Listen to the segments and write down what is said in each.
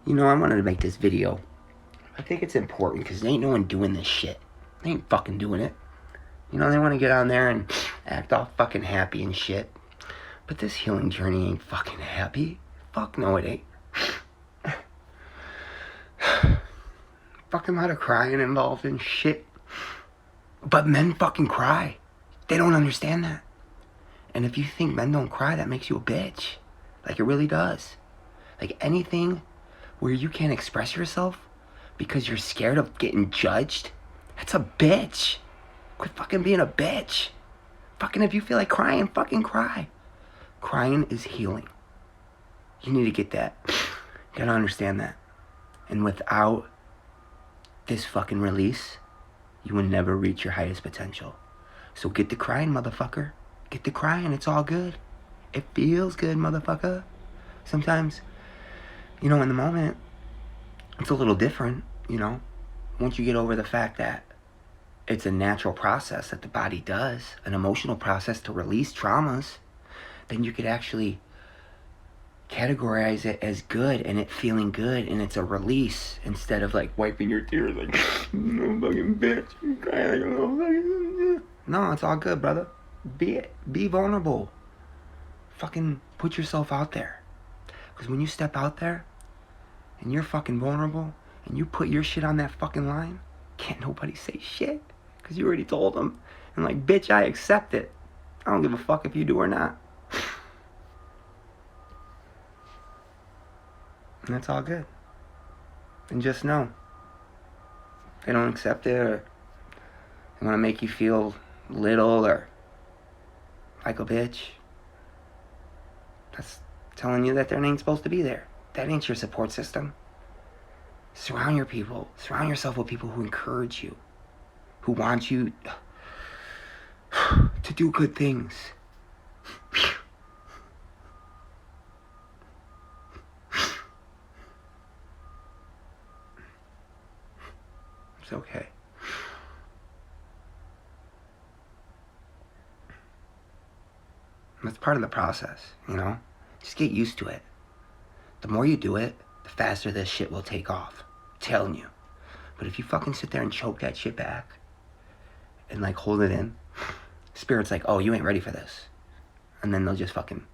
I wanted to make this video. I think it's important because there ain't no one doing this shit. They ain't fucking doing it. They want to get on there and act all fucking happy and shit. But this healing journey ain't fucking happy. Fuck no, it ain't. Fucking lot of crying involved in shit. But men fucking cry. They don't understand that. And if you think men don't cry, that makes you a bitch. Like, it really does. Like, anything where you can't express yourself because you're scared of getting judged, that's a bitch. Quit fucking being a bitch. Fucking if you feel like crying, fucking cry. Crying is healing. You need to get that. You gotta understand that. And without this fucking release, you will never reach your highest potential. So get to crying, motherfucker. Get to crying. It's all good. It feels good, motherfucker. Sometimes, in the moment, it's a little different, Once you get over the fact that it's a natural process that the body does, an emotional process to release traumas, then you could actually categorize it as good and it feeling good and it's a release instead of like wiping your tears like, no fucking bitch, you crying like a little fucking... No, it's all good, brother. Be vulnerable. Fucking put yourself out there. Because when you step out there and you're fucking vulnerable and you put your shit on that fucking line, can't nobody say shit. Because you already told them. And like, bitch, I accept it. I don't give a fuck if you do or not. And that's all good. And just know, they don't accept it or they want to make you feel little or like a bitch. That's telling you that they ain't supposed to be there. That ain't your support system. Surround yourself with people who encourage you, who want you to do good things. It's okay. That's part of the process, Just get used to it. The more you do it, the faster this shit will take off. I'm telling you. But if you fucking sit there and choke that shit back and like hold it in, Spirit's like, oh, you ain't ready for this. And then they'll just fucking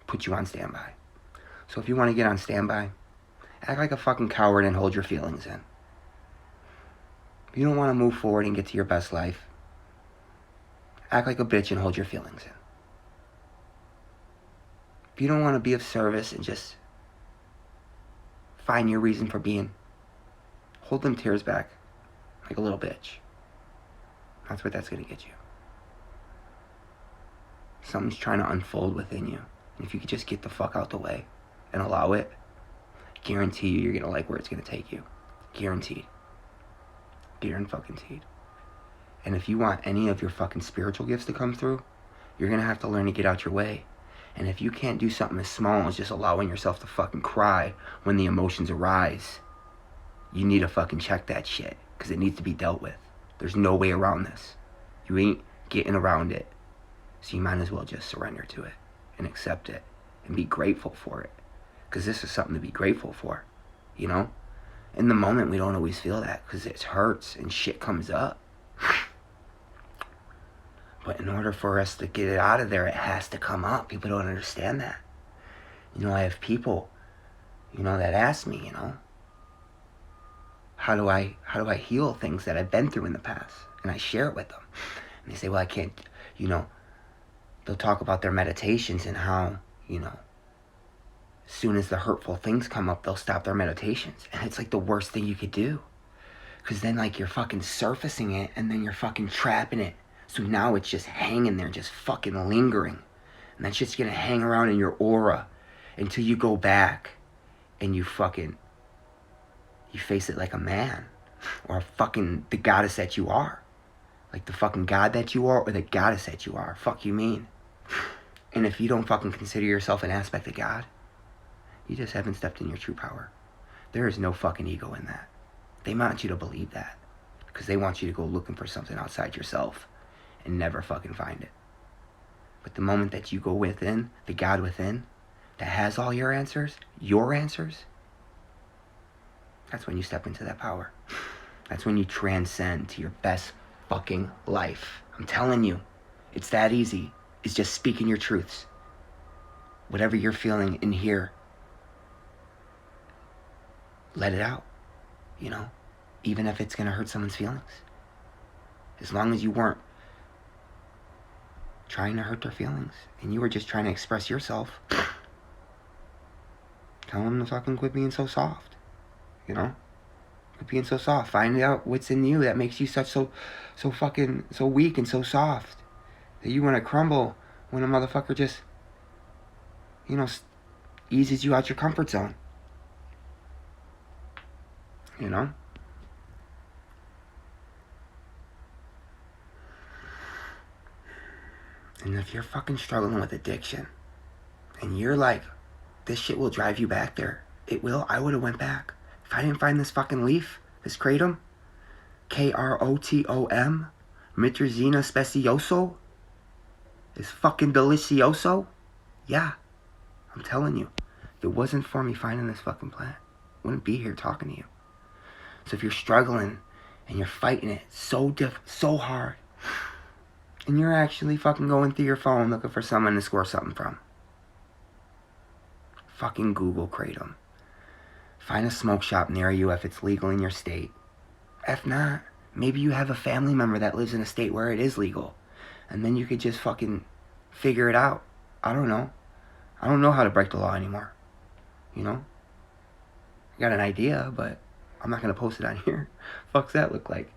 put you on standby. So if you want to get on standby, act like a fucking coward and hold your feelings in. If you don't want to move forward and get to your best life, act like a bitch and hold your feelings in. If you don't want to be of service and just find your reason for being, hold them tears back like a little bitch. That's what that's going to get you. Something's trying to unfold within you. And if you could just get the fuck out the way and allow it, I guarantee you're going to like where it's going to take you. Guaranteed. Guaranteed. And if you want any of your fucking spiritual gifts to come through, you're going to have to learn to get out your way. And if you can't do something as small as just allowing yourself to fucking cry when the emotions arise, you need to fucking check that shit. Because it needs to be dealt with. There's no way around this. You ain't getting around it. So you might as well just surrender to it and accept it and be grateful for it. Because this is something to be grateful for, In the moment, we don't always feel that because it hurts and shit comes up. But in order for us to get it out of there, it has to come up. People don't understand that. I have people, that ask me, how do I heal things that I've been through in the past? And I share it with them. And they say, well, I can't, they'll talk about their meditations and how, as soon as the hurtful things come up, they'll stop their meditations. And it's like the worst thing you could do. Because then like you're fucking surfacing it and then you're fucking trapping it. So now it's just hanging there, just fucking lingering. And that's just gonna hang around in your aura until you go back and you face it like a man. Or fucking the goddess that you are. Like the fucking god that you are or the goddess that you are. Fuck you mean. And if you don't fucking consider yourself an aspect of God, you just haven't stepped in your true power. There is no fucking ego in that. They want you to believe that. Because they want you to go looking for something outside yourself. And never fucking find it. But the moment that you go within, the God within, that has all your answers, That's when you step into that power. That's when you transcend to your best fucking life. I'm telling you, it's that easy. It's just speaking your truths. Whatever you're feeling in here, let it out, you know? Even if it's gonna hurt someone's feelings. As long as you weren't trying to hurt their feelings and you were just trying to express yourself, tell them to fucking quit being so soft, you know? Quit being so soft. Find out what's in you that makes you so fucking, so weak and so soft that you want to crumble when a motherfucker just, you know, eases you out your comfort zone. You know? And if you're fucking struggling with addiction and you're like, this shit will drive you back there, it will. I would have went back. If I didn't find this fucking leaf, this kratom, Krotom, Mitrazina specioso, is fucking delicioso. Yeah, I'm telling you, if it wasn't for me finding this fucking plant, I wouldn't be here talking to you. So if you're struggling and you're fighting it so hard, and you're actually fucking going through your phone looking for someone to score something from, fucking Google kratom. Find a smoke shop near you if it's legal in your state. If not, maybe you have a family member that lives in a state where it is legal. And then you could just fucking figure it out. I don't know. I don't know how to break the law anymore. You know? I got an idea, but I'm not going to post it on here. Fuck's that look like?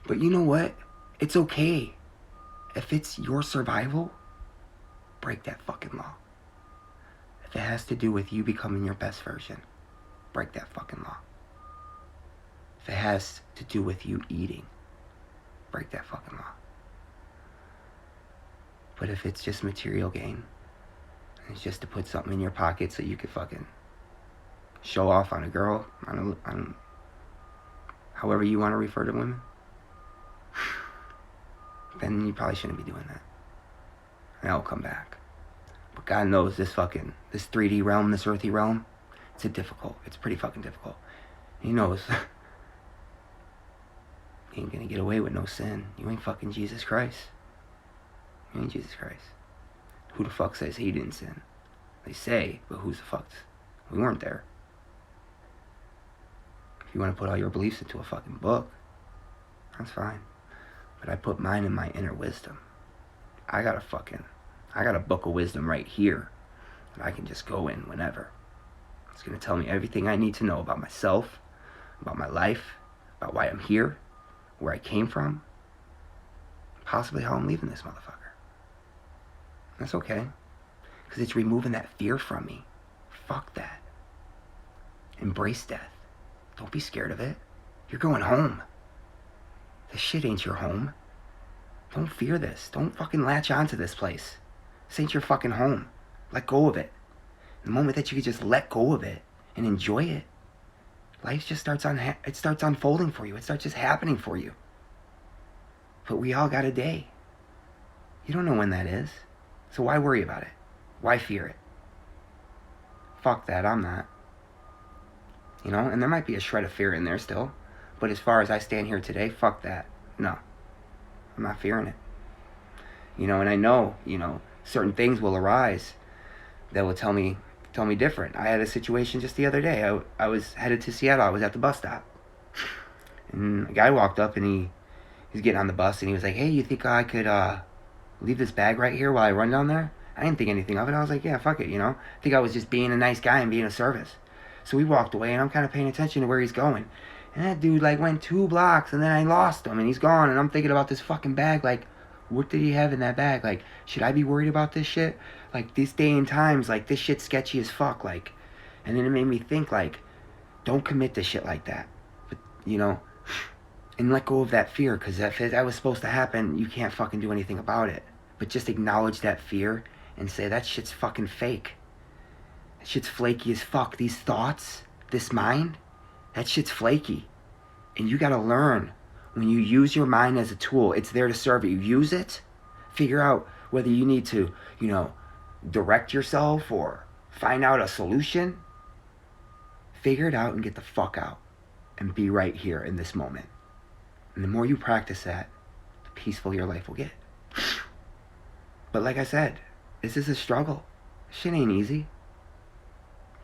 But you know what? It's okay. If it's your survival, break that fucking law. If it has to do with you becoming your best version, break that fucking law. If it has to do with you eating, break that fucking law. But if it's just material gain, and it's just to put something in your pocket so you could fucking show off on a girl, on however you want to refer to women, then you probably shouldn't be doing that. And I'll come back. But God knows this 3D realm, this earthy realm, it's pretty fucking difficult. He knows. You ain't gonna get away with no sin. You ain't fucking Jesus Christ. You ain't Jesus Christ. Who the fuck says he didn't sin? They say, but who's the fuck? We weren't there. If you want to put all your beliefs into a fucking book, that's fine. But I put mine in my inner wisdom. I got a book of wisdom right here that I can just go in whenever. It's going to tell me everything I need to know about myself, about my life, about why I'm here, where I came from, possibly how I'm leaving this motherfucker. That's okay, because it's removing that fear from me. Fuck that. Embrace death. Don't be scared of it. You're going home. This shit ain't your home. Don't fear this. Don't fucking latch onto this place. This ain't your fucking home. Let go of it. The moment that you can just let go of it and enjoy it, life just starts unfolding for you. It starts just happening for you. But we all got a day. You don't know when that is. So why worry about it? Why fear it? Fuck that, I'm not. You know, and there might be a shred of fear in there still. But as far as I stand here today, fuck that. No. I'm not fearing it. You know, and I know, certain things will arise that will tell me different. I had a situation just the other day. I was headed to Seattle. I was at the bus stop. And a guy walked up and he was getting on the bus and he was like, hey, you think I could leave this bag right here while I run down there? I didn't think anything of it. I was like, yeah, fuck it, I think I was just being a nice guy and being of service. So we walked away and I'm kind of paying attention to where he's going. And that dude went 2 blocks and then I lost him and he's gone and I'm thinking about this fucking bag what did he have in that bag? Should I be worried about this shit? This day and times, this shit's sketchy as fuck, and then it made me think, don't commit to shit like that, but, and let go of that fear, because if that was supposed to happen, you can't fucking do anything about it, but just acknowledge that fear and say, that shit's fucking fake, that shit's flaky as fuck, these thoughts, this mind, that shit's flaky, and you gotta learn. When you use your mind as a tool, it's there to serve you. Use it. Figure out whether you need to, direct yourself or find out a solution. Figure it out and get the fuck out. and be right here in this moment. And the more you practice that, the peaceful your life will get. But like I said, this is a struggle. Shit ain't easy.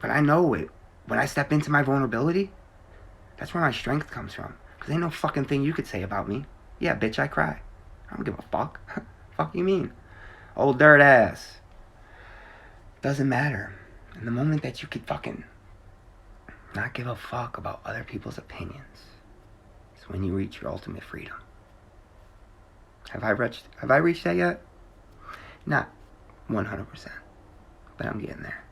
But I know it. When I step into my vulnerability, that's where my strength comes from. Because ain't no fucking thing you could say about me. Yeah, bitch, I cry. I don't give a fuck. Fuck you mean? Old dirt ass. Doesn't matter. And the moment that you could fucking not give a fuck about other people's opinions, is when you reach your ultimate freedom. Have I reached that yet? Not 100%. But I'm getting there.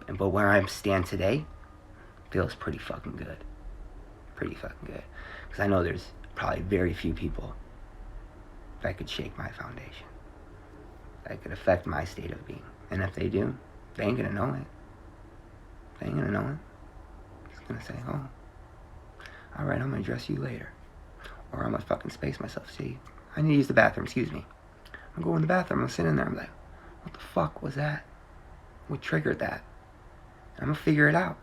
But where I stand today feels pretty fucking good. Because I know there's probably very few people that could shake my foundation, that could affect my state of being. And if they do, they ain't gonna know it. Just gonna say, oh, alright, I'm gonna address you later. Or I'm gonna fucking space myself. See, I need to use the bathroom, excuse me. I'm going to the bathroom, I'm sitting there, I'm like, what the fuck was that? What triggered that? And I'm gonna figure it out.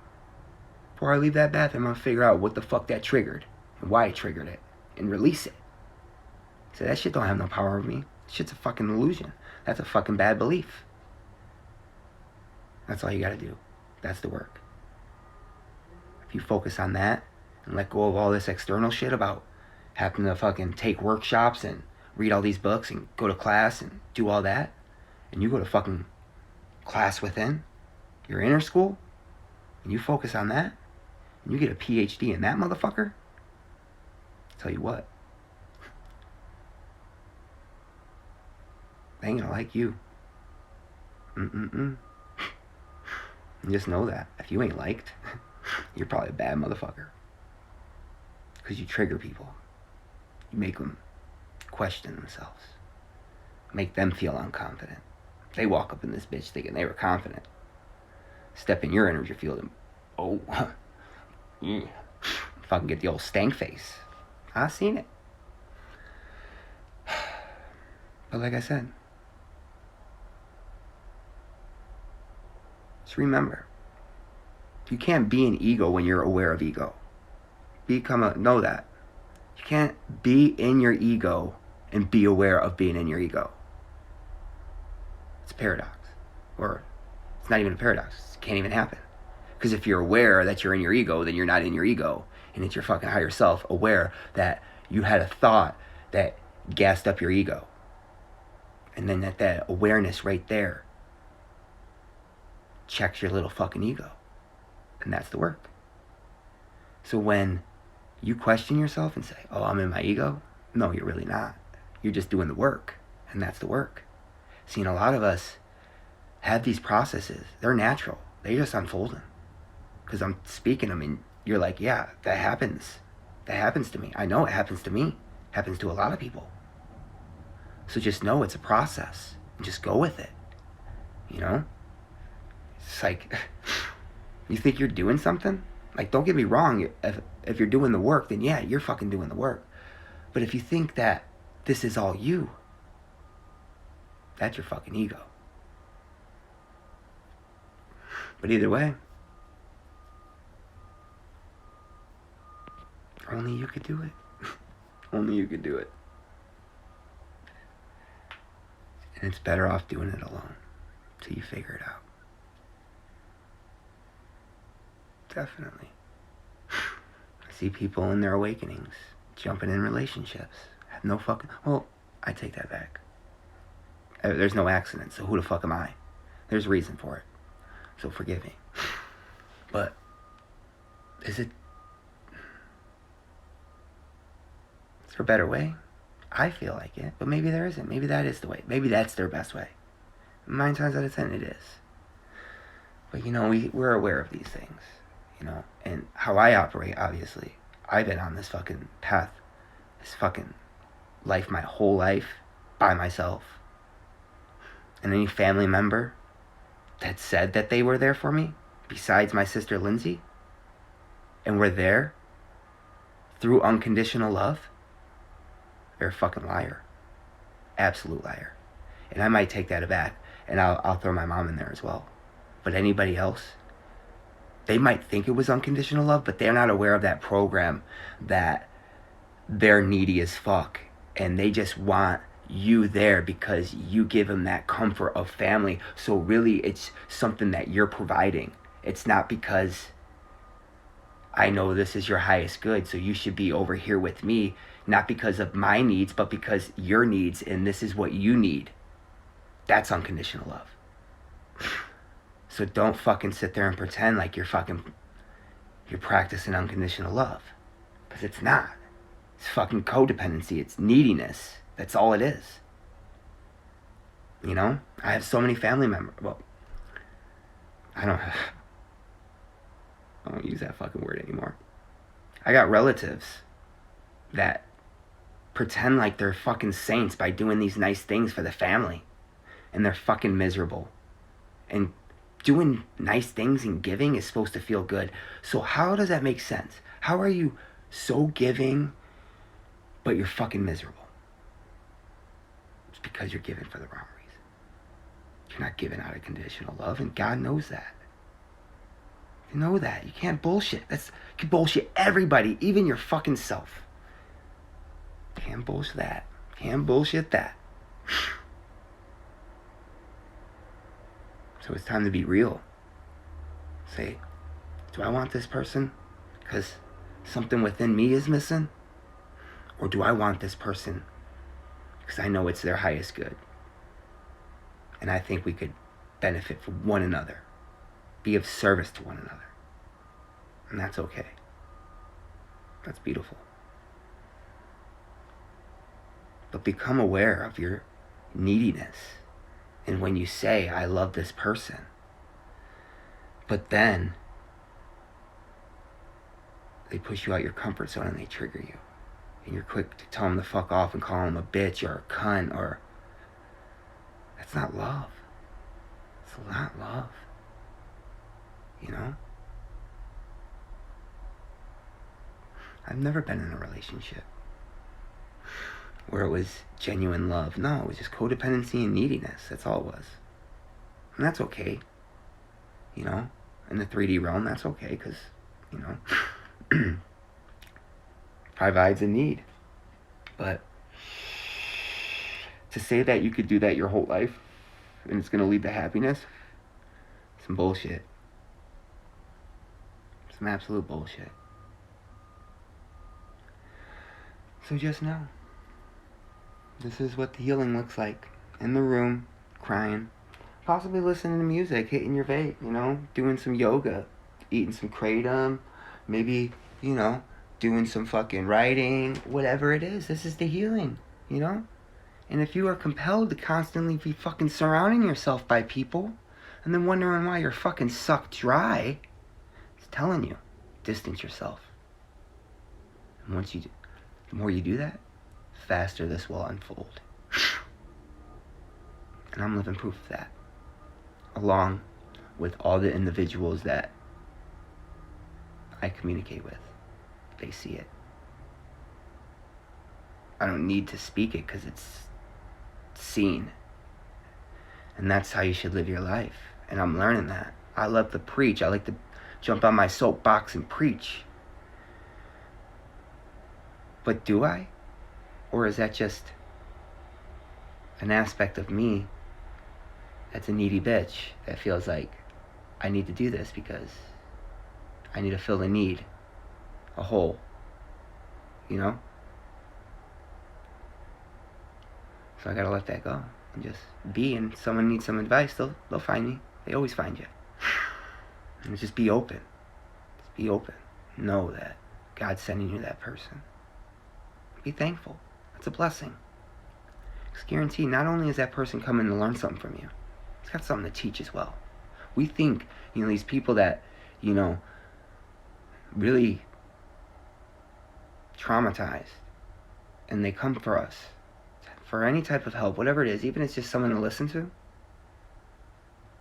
Before I leave that bathroom, I'm gonna figure out what the fuck that triggered and why it triggered it and release it. So that shit don't have no power over me. Shit's a fucking illusion. That's a fucking bad belief. That's all you gotta do. That's the work. If you focus on that and let go of all this external shit about having to fucking take workshops and read all these books and go to class and do all that, and you go to fucking class within your inner school, and you focus on that, and you get a PhD in that motherfucker, I'll tell you what, they ain't gonna like you. And just know that if you ain't liked, you're probably a bad motherfucker. Because you trigger people. You make them question themselves. Make them feel unconfident. They walk up in this bitch thinking they were confident. Step in your energy field and, oh, fucking get the old stank face. I seen it. But like I said, just remember, you can't be an ego when you're aware of ego. Know that. You can't be in your ego and be aware of being in your ego. It's a paradox. Or it's not even a paradox. It can't even happen. Because if you're aware that you're in your ego, then you're not in your ego. And it's your fucking higher self aware that you had a thought that gassed up your ego. And then that awareness right there checks your little fucking ego. And that's the work. So when you question yourself and say, oh, I'm in my ego, no, you're really not. You're just doing the work. And that's the work. See, and a lot of us have these processes. They're natural. They just unfolding. Because I'm speaking them and you're like, yeah, that happens. That happens to me. I know it happens to me. It happens to a lot of people. So just know it's a process. And just go with it. You know? It's like, you think you're doing something? Like, don't get me wrong. If you're doing the work, then yeah, you're fucking doing the work. But if you think that this is all you, that's your fucking ego. But either way, only you could do it. Only you could do it. And it's better off doing it alone till you figure it out. Definitely. I see people in their awakenings jumping in relationships. Have no fucking... Well, I take that back. There's no accident, so who the fuck am I? There's reason for it. So forgive me. But is there a better way? I feel like it, but maybe there isn't. Maybe that is the way. Maybe that's their best way. 9 times out of 10 it is. But you know, we're aware of these things. You know, and how I operate, obviously. I've been on this fucking path, this fucking life, my whole life, by myself. And any family member that said that they were there for me, besides my sister Lindsay, and were there through unconditional love, they're a fucking liar. Absolute liar. And I might take that aback, and I'll throw my mom in there as well. But anybody else They might think it was unconditional love, but they're not aware of that program that they're needy as fuck. And they just want you there because you give them that comfort of family. So really it's something that you're providing. It's not because I know this is your highest good, so you should be over here with me, not because of my needs, but because your needs, and this is what you need. That's unconditional love. So don't fucking sit there and pretend like you're practicing unconditional love. Because it's not. It's fucking codependency. It's neediness. That's all it is. You know? I have so many family members. Well, I don't use that fucking word anymore. I got relatives that pretend like they're fucking saints by doing these nice things for the family. And they're fucking miserable. And doing nice things and giving is supposed to feel good. So how does that make sense? How are you so giving, but you're fucking miserable? It's because you're giving for the wrong reason. You're not giving out of conditional love, and God knows that. You know that. You can't bullshit. You can bullshit everybody, even your fucking self. Can't bullshit that. Can't bullshit that. So it's time to be real. Say, do I want this person because something within me is missing? Or do I want this person because I know it's their highest good? And I think we could benefit from one another. Be of service to one another. And that's okay. That's beautiful. But become aware of your neediness. And when you say, I love this person, but then they push you out your comfort zone and they trigger you. And you're quick to tell them to fuck off and call them a bitch or a cunt or... That's not love. It's not love. You know? I've never been in a relationship where it was genuine love. No, it was just codependency and neediness. That's all it was. And that's okay. You know? In the 3D realm, that's okay, because, you know, provides a need. But to say that you could do that your whole life and it's going to lead to happiness, some bullshit. Some absolute bullshit. So just know. This is what the healing looks like. In the room, crying. Possibly listening to music, hitting your vape, you know, doing some yoga, eating some kratom, maybe, you know, doing some fucking writing, whatever it is. This is the healing, you know? And if you are compelled to constantly be fucking surrounding yourself by people and then wondering why you're fucking sucked dry, it's telling you, distance yourself. And once you do, the more you do that, faster this will unfold. And I'm living proof of that. Along with all the individuals that I communicate with. They see it. I don't need to speak it because it's seen. And that's how you should live your life. And I'm learning that. I love to preach. I like to jump on my soapbox and preach. But do I? Or is that just an aspect of me that's a needy bitch that feels like I need to do this because I need to fill a need, a hole, you know? So I gotta let that go and just be, and someone needs some advice, they'll find me. They always find you. And just be open. Just be open. Know that God's sending you that person. Be thankful. It's a blessing. It's guaranteed not only is that person coming to learn something from you, he's got something to teach as well. We think, you know, these people that, you know, really traumatized and they come for us for any type of help, whatever it is, even if it's just someone to listen to,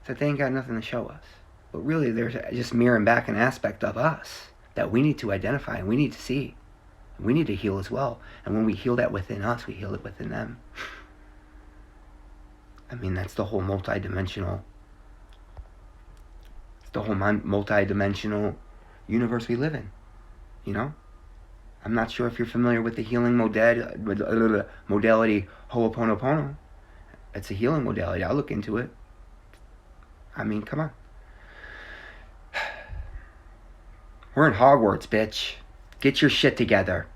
that they ain't got nothing to show us. But really, they're just mirroring back an aspect of us that we need to identify and we need to see. We need to heal as well. And when we heal that within us, we heal it within them. I mean, that's the whole multi-dimensional the whole multi-dimensional universe we live in. You know? I'm not sure if you're familiar with the healing modality Ho'oponopono. It's a healing modality. I'll look into it. I mean, come on. We're in Hogwarts, bitch. Get your shit together.